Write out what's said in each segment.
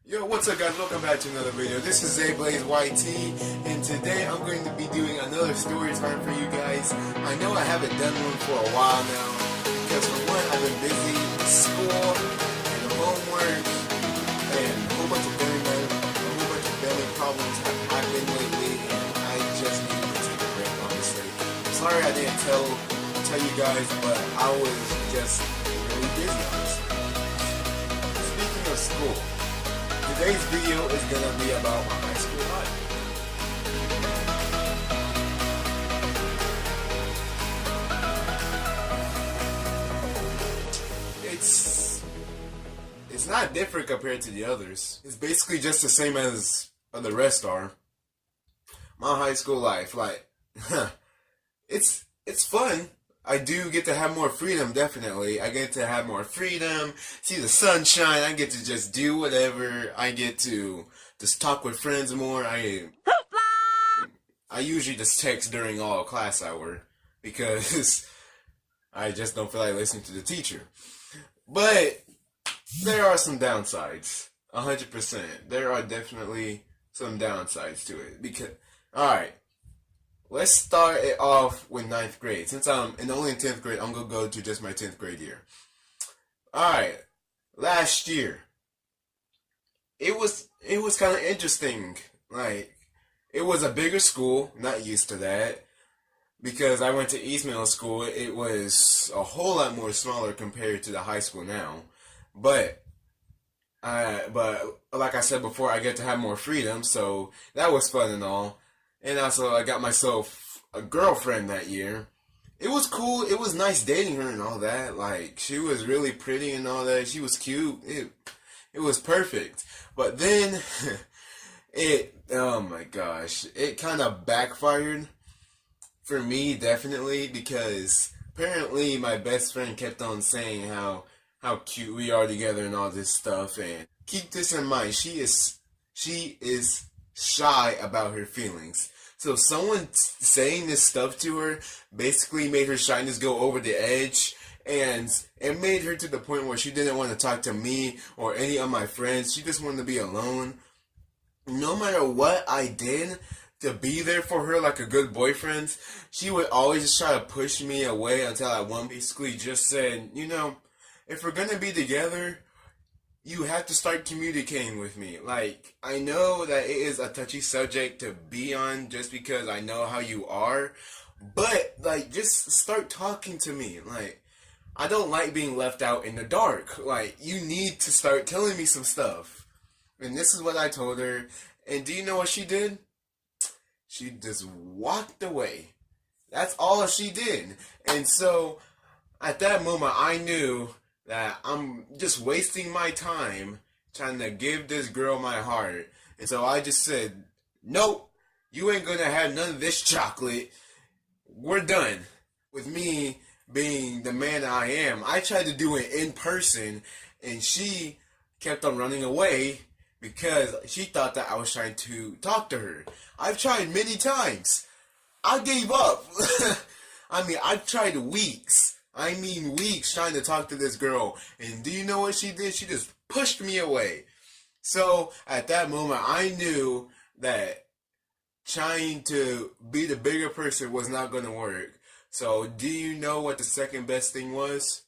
Yo, what's up guys? Welcome back to another video. This is Blaze YT, and today I'm going to be doing another story time for you guys. I know I haven't done one for a while now, because for one, I've been busy with school and homework, and a whole bunch of family problems have happened lately, and I just need to take a break, honestly. I'm sorry I didn't tell you guys, but I was just really busy, honestly. Speaking of school, today's video is going to be about my high school life. It's not different compared to the others. It's basically just the same as the rest are. My high school life, it's fun. I do get to have more freedom, definitely. I get to have more freedom, see the sunshine, I get to just do whatever, I get to just talk with friends more. I usually just text during all class hour, because I just don't feel like listening to the teacher. But there are some downsides, 100%. There are definitely some downsides to it, because, alright. Let's start it off with 9th grade. Since I'm only in 10th grade, I'm going to go to just my 10th grade year. Alright, last year, it was kind of interesting. It was a bigger school, not used to that. Because I went to East Middle School, it was a whole lot more smaller compared to the high school now. But like I said before, I get to have more freedom, so that was fun and all. And also, I got myself a girlfriend that year. It was cool. It was nice dating her and all that. She was really pretty and all that. She was cute. It was perfect. But then, oh my gosh, it kind of backfired for me, definitely, because apparently my best friend kept on saying how cute we are together and all this stuff. And keep this in mind, she is shy about her feelings. So someone saying this stuff to her basically made her shyness go over the edge, and it made her to the point where she didn't want to talk to me or any of my friends. She just wanted to be alone. No matter what I did to be there for her like a good boyfriend, she would always just try to push me away until I basically just said, if we're gonna be together, you have to start communicating with me. I know that it is a touchy subject to be on just because I know how you are, but, just start talking to me. I don't like being left out in the dark. You need to start telling me some stuff. And this is what I told her, and do you know what she did? She just walked away. That's all she did. And so, at that moment, I knew that I'm just wasting my time trying to give this girl my heart. And so I just said, nope, you ain't gonna have none of this chocolate. We're done. With me being the man I am, I tried to do it in person, and she kept on running away because she thought that I was trying to talk to her. I've tried many times. I gave up. I've tried weeks trying to talk to this girl. And do you know what she did? She just pushed me away. So, at that moment, I knew that trying to be the bigger person was not going to work. So, do you know what the second best thing was?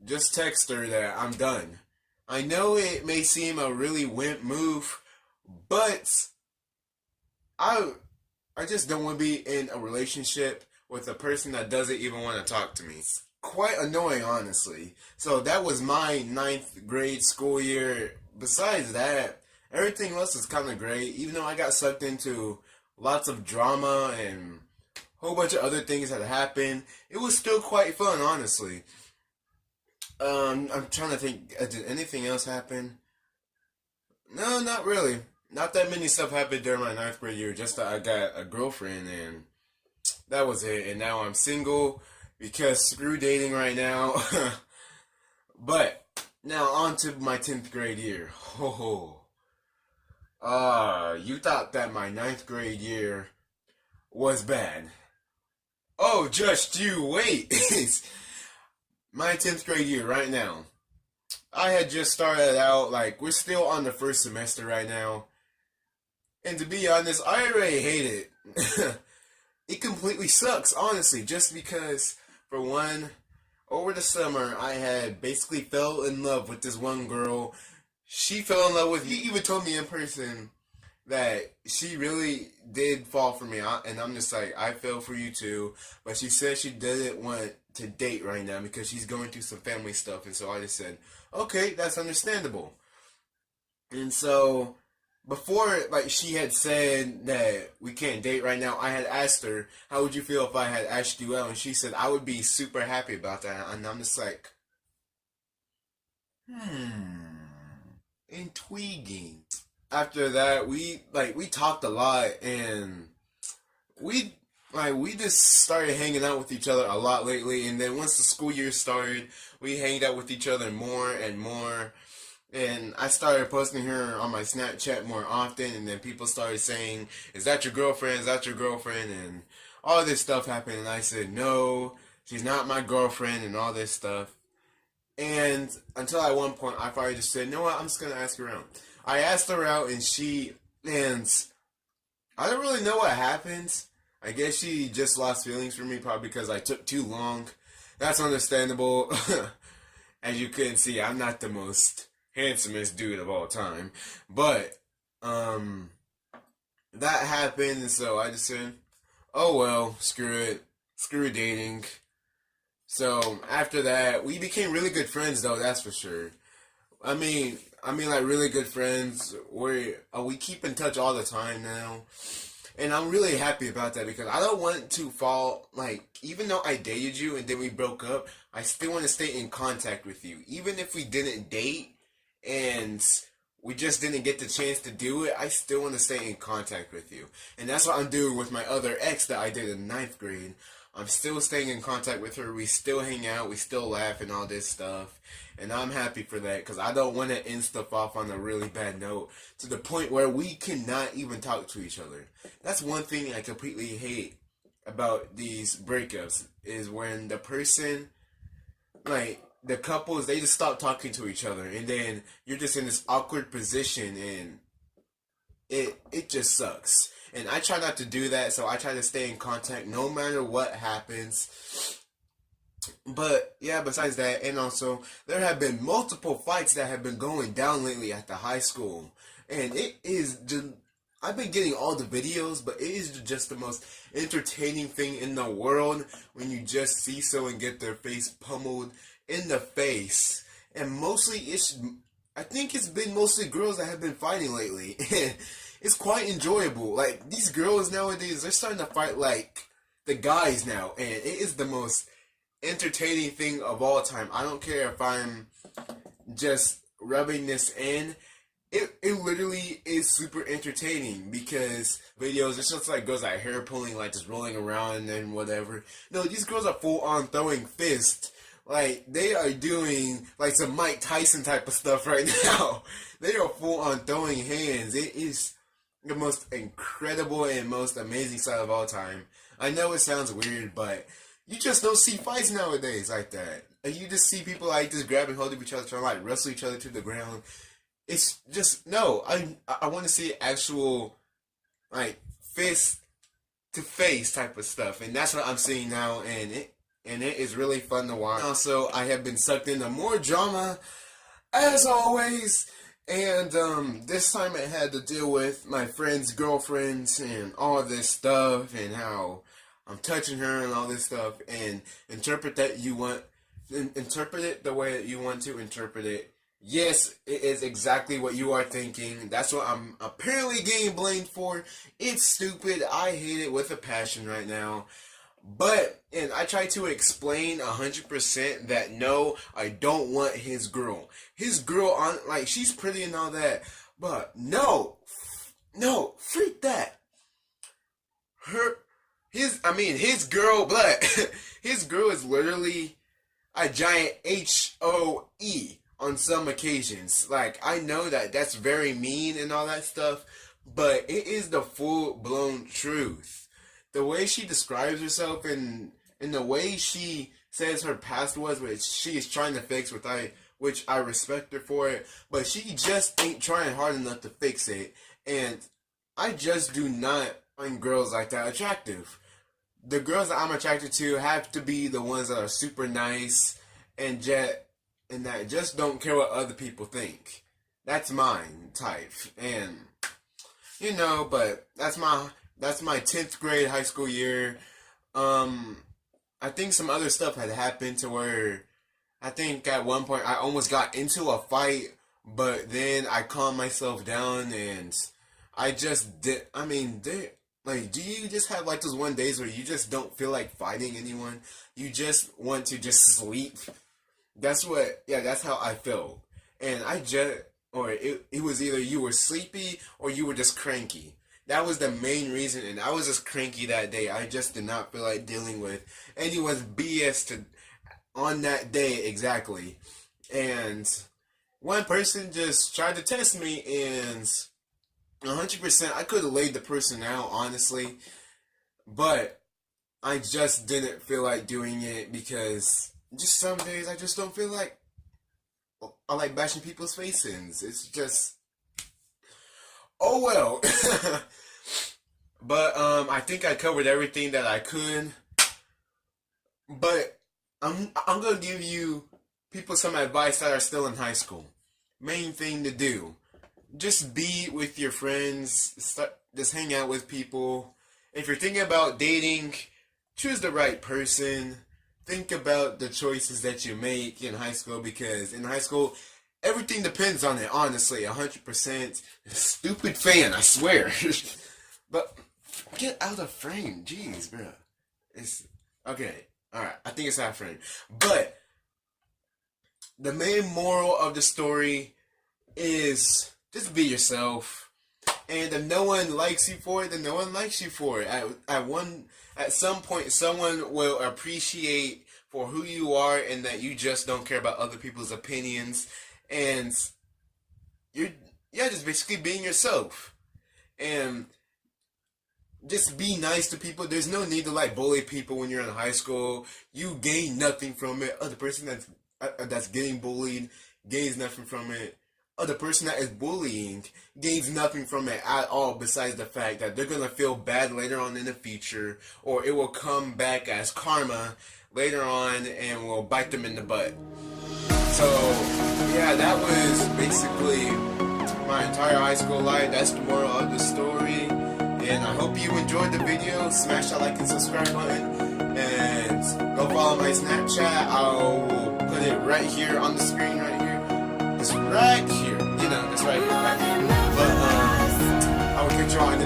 Just text her that I'm done. I know it may seem a really wimp move, but I just don't want to be in a relationship with a person that doesn't even want to talk to me. Quite annoying, honestly. So that was my 9th grade school year. Besides that, everything else is kind of great. Even though I got sucked into lots of drama and a whole bunch of other things that happened, it was still quite fun, honestly. I'm trying to think, did anything else happen? No, not really. Not that many stuff happened during my 9th grade year. Just that I got a girlfriend, and that was it. And now I'm single because screw dating right now. But now on to my 10th grade year. You thought that my 9th grade year was bad. Oh, just you wait. My 10th grade year right now. I had just started out, like, we're still on the first semester right now. And to be honest, I already hate it. It completely sucks, honestly, just because, for one, over the summer, I had basically fell in love with this one girl. She fell in love with me. He even told me in person that she really did fall for me. And I'm just like, I fell for you too. But she said she didn't want to date right now because she's going through some family stuff. And so I just said, okay, that's understandable. And so before, like, she had said that we can't date right now, I had asked her, how would you feel if I had asked you out? And she said, I would be super happy about that. And I'm just like, intriguing. After that, we talked a lot, and we we just started hanging out with each other a lot lately. And then once the school year started, we hanged out with each other more and more. And I started posting her on my Snapchat more often, and then people started saying, "Is that your girlfriend? Is that your girlfriend?" And all this stuff happened, and I said, "No, she's not my girlfriend," and all this stuff. And until at one point, I finally just said, "You know what? I'm just gonna ask her out." I asked her out, and I don't really know what happened. I guess she just lost feelings for me, probably because I took too long. That's understandable. As you couldn't see, I'm not the most handsomest dude of all time. But that happened, and so I just said, oh well, screw it. Screw dating. So after that, we became really good friends though, that's for sure. I mean like really good friends. We keep in touch all the time now. And I'm really happy about that because I don't want to fall, like, even though I dated you and then we broke up, I still want to stay in contact with you. Even if we didn't date and we just didn't get the chance to do it, I still want to stay in contact with you. And that's what I'm doing with my other ex that I did in ninth grade. I'm still staying in contact with her. We still hang out. We still laugh and all this stuff. And I'm happy for that because I don't want to end stuff off on a really bad note to the point where we cannot even talk to each other. That's one thing I completely hate about these breakups is when the person, like, the couples, they just stop talking to each other. And then you're just in this awkward position and it just sucks. And I try not to do that, so I try to stay in contact no matter what happens. But yeah, besides that, and also there have been multiple fights that have been going down lately at the high school, and it is just, I've been getting all the videos, but it is just the most entertaining thing in the world when you just see someone get their face pummeled in the face, and mostly I think it's been mostly girls that have been fighting lately. It's quite enjoyable. Like, these girls nowadays, they're starting to fight like the guys now, and it is the most entertaining thing of all time. I don't care if I'm just rubbing this in. It literally is super entertaining because videos, it's just like girls like hair pulling, like just rolling around and whatever. No, these girls are full on throwing fists. Like, they are doing like some Mike Tyson type of stuff right now. They are full on throwing hands. It is the most incredible and most amazing sight of all time. I know it sounds weird, but you just don't see fights nowadays like that. Like, you just see people like just grabbing hold of each other, trying to like wrestle each other to the ground. It's just, no, I want to see actual like fist to face type of stuff, and that's what I'm seeing now, and it is really fun to watch. Also, I have been sucked into more drama as always. And this time I had to deal with my friend's girlfriends and all this stuff and how I'm touching her and all this stuff, and interpret it the way that you want to interpret it. Yes, it is exactly what you are thinking. That's what I'm apparently getting blamed for. It's stupid. I hate it with a passion right now. But, and I try to explain 100% that no, I don't want his girl. His girl, like, she's pretty and all that. But no, freak that. His girl, but his girl is literally a giant HOE on some occasions. Like, I know that that's very mean and all that stuff, but it is the full-blown truth. The way she describes herself and the way she says her past was, which she is trying to fix, which I respect her for it, but she just ain't trying hard enough to fix it. And I just do not find girls like that attractive. The girls that I'm attracted to have to be the ones that are super nice and that just don't care what other people think. That's mine type. And but that's my 10th grade high school year. I think some other stuff had happened to where I think at one point I almost got into a fight, but then I calmed myself down and I just did. I mean, do you just have like those one days where you just don't feel like fighting anyone? You just want to just sleep? That's how I felt. And it was either you were sleepy or you were just cranky. That was the main reason, and I was just cranky that day. I just did not feel like dealing with anyone's BS on that day exactly. And one person just tried to test me, and 100% I could have laid the person out, honestly. But I just didn't feel like doing it because just some days I just don't feel like I like bashing people's faces. It's just, oh well. But I think I covered everything that I could. But I'm gonna give you people some advice that are still in high school. Main thing to do: just be with your friends. Just hang out with people. If you're thinking about dating, choose the right person. Think about the choices that you make in high school, because in high school, everything depends on it, honestly, 100%. Stupid fan, I swear. But get out of frame. Jeez, bro. It's okay. Alright, I think it's out of frame. But the main moral of the story is just be yourself. And if no one likes you for it, then no one likes you for it. At some point, someone will appreciate for who you are and that you just don't care about other people's opinions. And you're just basically being yourself. And just be nice to people. There's no need to like bully people when you're in high school. You gain nothing from it. The person that's getting bullied gains nothing from it. The person that is bullying gains nothing from it at all, besides the fact that they're gonna feel bad later on in the future, or it will come back as karma later on and will bite them in the butt. So yeah, that was basically my entire high school life. That's the moral of the story. And I hope you enjoyed the video. Smash that like and subscribe button. And go follow my Snapchat. I'll put it right here on the screen right here. It's right here. It's right here. Right here. But I will catch you all in the